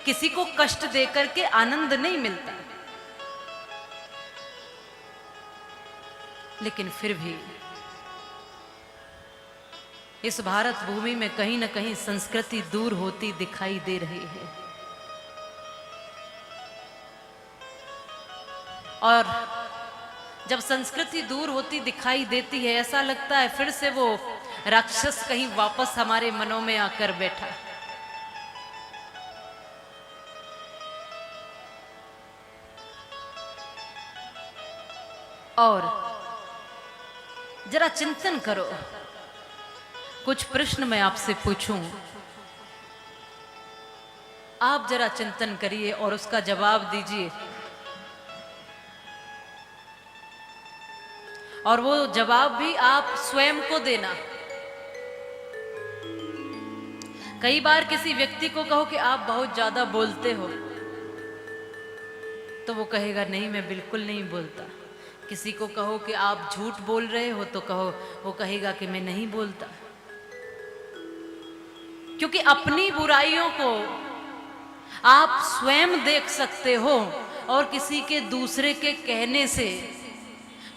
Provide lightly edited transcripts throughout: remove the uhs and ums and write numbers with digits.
किसी को कष्ट देकर के आनंद नहीं मिलता। लेकिन फिर भी इस भारत भूमि में कहीं ना कहीं संस्कृति दूर होती दिखाई दे रही है। और जब संस्कृति दूर होती दिखाई देती है, ऐसा लगता है फिर से वो राक्षस कहीं वापस हमारे मनों में आकर बैठा। और जरा चिंतन करो, कुछ प्रश्न मैं आपसे पूछूं, आप जरा चिंतन करिए और उसका जवाब दीजिए। और वो जवाब भी आप स्वयं को देना। कई बार किसी व्यक्ति को कहो कि आप बहुत ज्यादा बोलते हो, तो वो कहेगा नहीं मैं बिल्कुल नहीं बोलता। किसी को कहो कि आप झूठ बोल रहे हो, तो कहो वो कहेगा कि मैं नहीं बोलता। क्योंकि अपनी बुराइयों को आप स्वयं देख सकते हो और किसी के दूसरे के कहने से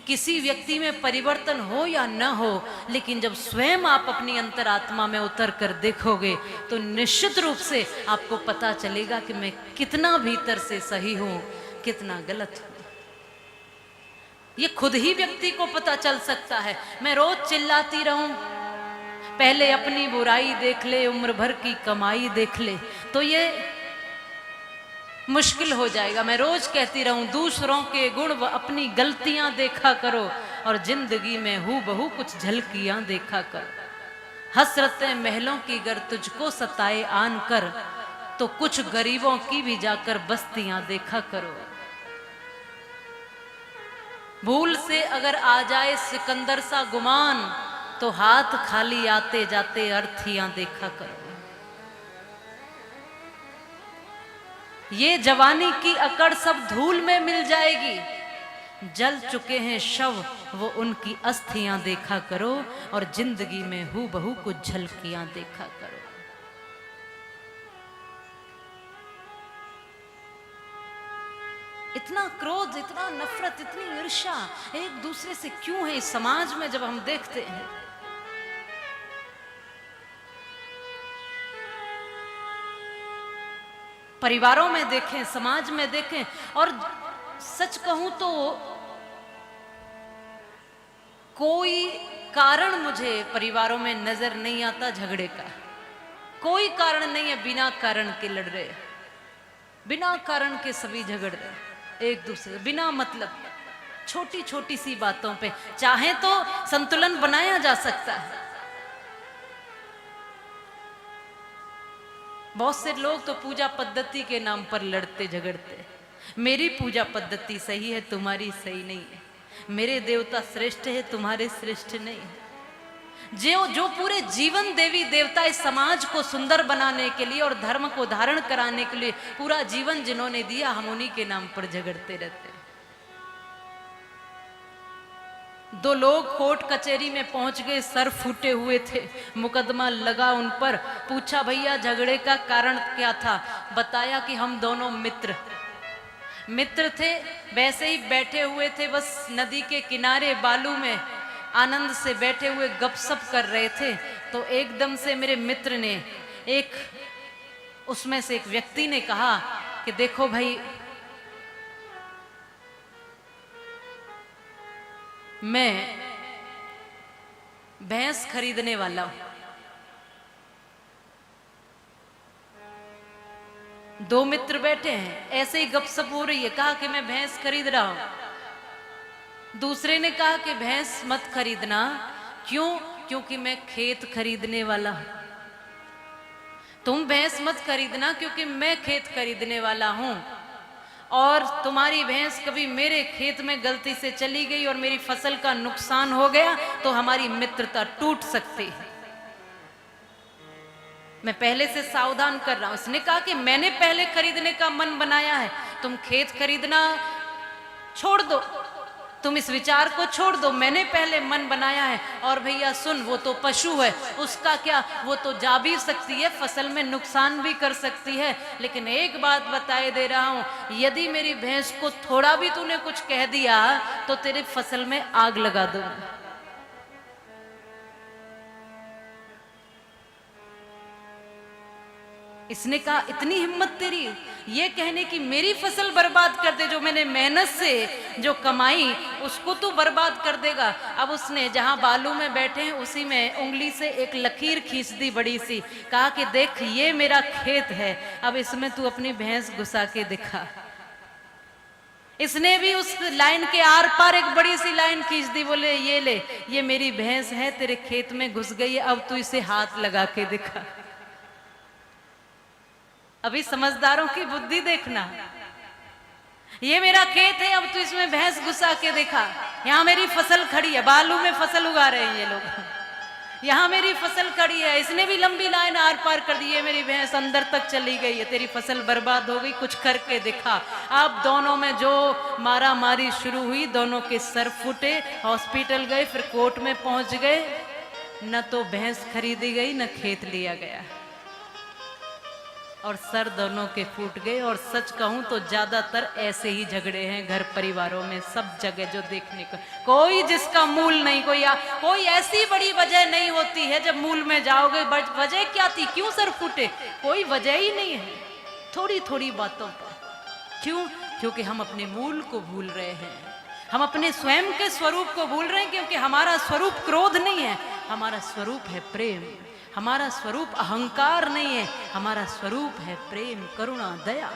किसी व्यक्ति में परिवर्तन हो या न हो, लेकिन जब स्वयं आप अपनी अंतरात्मा में उतर कर देखोगे तो निश्चित रूप से आपको पता चलेगा कि मैं कितना भीतर से सही हूं, कितना गलत हूं। ये खुद ही व्यक्ति को पता चल सकता है। मैं रोज चिल्लाती रहूं, पहले अपनी बुराई देख ले, उम्र भर की कमाई देख ले, तो ये मुश्किल हो जाएगा। मैं रोज कहती रहूं दूसरों के गुण व अपनी गलतियां देखा करो और जिंदगी में हूबहू कुछ झलकियां देखा करो। हसरतें महलों की गर तुझको सताए आन कर, तो कुछ गरीबों की भी जाकर बस्तियां देखा करो। भूल से अगर आ जाए सिकंदर सा गुमान, तो हाथ खाली आते जाते अर्थियां देखा करो। ये जवानी की अकड़ सब धूल में मिल जाएगी। जल चुके हैं शव वो उनकी अस्थियां देखा करो और जिंदगी में हूबहू कुछ झलकियां देखा करो। इतना क्रोध, इतना नफरत, इतनी ईर्ष्या एक दूसरे से क्यों है इस समाज में? जब हम देखते हैं परिवारों में देखें, समाज में देखें, और सच कहूं तो कोई कारण मुझे परिवारों में नजर नहीं आता झगड़े का। कोई कारण नहीं है, बिना कारण के लड़ रहे, बिना कारण के सभी झगड़ रहे एक दूसरे से, बिना मतलब, छोटी छोटी सी बातों पे। चाहे तो संतुलन बनाया जा सकता है। बहुत से लोग तो पूजा पद्धति के नाम पर लड़ते झगड़ते। मेरी पूजा पद्धति सही है, तुम्हारी सही नहीं है। मेरे देवता श्रेष्ठ है, तुम्हारे श्रेष्ठ नहीं है। जो पूरे जीवन देवी देवता इस समाज को सुंदर बनाने के लिए और धर्म को धारण कराने के लिए पूरा जीवन जिन्होंने दिया, हम उन्हीं के नाम पर झगड़ते रहते हैं। दो लोग कोर्ट कचहरी में पहुंच गए, सर फूटे हुए थे, मुकदमा लगा उन पर। पूछा भैया झगड़े का कारण क्या था? बताया कि हम दोनों मित्र थे, वैसे ही बैठे हुए थे, बस नदी के किनारे बालू में आनंद से बैठे हुए गपशप कर रहे थे। तो एकदम से मेरे मित्र ने, उसमें से एक व्यक्ति ने कहा कि देखो भाई, मैं भैंस खरीदने वाला हूं। दो मित्र बैठे हैं, ऐसे ही गपशप हो रही है। कहा कि मैं भैंस खरीद रहा हूं। दूसरे ने कहा कि भैंस मत खरीदना। क्यों? क्योंकि मैं खेत खरीदने वाला हूं। तुम भैंस मत खरीदना क्योंकि मैं खेत खरीदने वाला हूं, और तुम्हारी भैंस कभी मेरे खेत में गलती से चली गई और मेरी फसल का नुकसान हो गया तो हमारी मित्रता टूट सकती है। मैं पहले से सावधान कर रहा हूं। उसने कहा कि मैंने पहले खरीदने का मन बनाया है, तुम खेत खरीदना छोड़ दो। तुम इस विचार को छोड़ दो, मैंने पहले मन बनाया है। और भैया सुन, वो तो पशु है, उसका क्या, वो तो जा भी सकती है, फसल में नुकसान भी कर सकती है, लेकिन एक बात बताए दे रहा हूं, यदि मेरी भैंस को थोड़ा भी तूने कुछ कह दिया तो तेरे फसल में आग लगा दूंगा। इसने कहा इतनी हिम्मत तेरी ये कहने की मेरी फसल बर्बाद कर दे, जो मैंने मेहनत से जो कमाई उसको तू बर्बाद कर देगा। अब उसने जहां बालू में बैठे हैं उसी में उंगली से एक लकीर खींच दी बड़ी सी, कहा कि देख ये मेरा खेत है, अब इसमें तू अपनी भैंस घुसा के दिखा। इसने भी उस लाइन के आर पार एक बड़ी सी लाइन खींच दी, बोले ये ले, ये मेरी भैंस है, तेरे खेत में घुस गई है, अब तू इसे हाथ लगा के दिखा। अभी समझदारों की बुद्धि देखना, ये मेरा खेत है, अब तू इसमें भैंस घुसा के देखा। यहाँ मेरी फसल खड़ी है, बालू में फसल उगा रहे हैं ये लोग, यहाँ मेरी फसल खड़ी है, इसने भी लंबी लाइन आर पार कर दी है, मेरी भैंस अंदर तक चली गई है, तेरी फसल बर्बाद हो गई, कुछ करके दिखा। अब दोनों में जो मारा मारी शुरू हुई, दोनों के सर फूटे, हॉस्पिटल गए, फिर कोर्ट में पहुंच गए, न तो भैंस खरीदी गई न खेत लिया गया, और सर दोनों के फूट गए। और सच कहूं तो ज्यादातर ऐसे ही झगड़े हैं घर परिवारों में, सब जगह जो देखने को, कोई जिसका मूल नहीं, कोई ऐसी बड़ी वजह नहीं होती है, जब मूल में जाओगे वजह क्या थी, क्यों सर फूटे, कोई वजह ही नहीं है, थोड़ी थोड़ी बातों पर। क्यों? क्योंकि हम अपने मूल को भूल रहे हैं, हम अपने स्वयं के स्वरूप को भूल रहे हैं, क्योंकि हमारा स्वरूप क्रोध नहीं है, हमारा स्वरूप है प्रेम, हमारा स्वरूप अहंकार नहीं है, हमारा स्वरूप है प्रेम, करुणा, दया।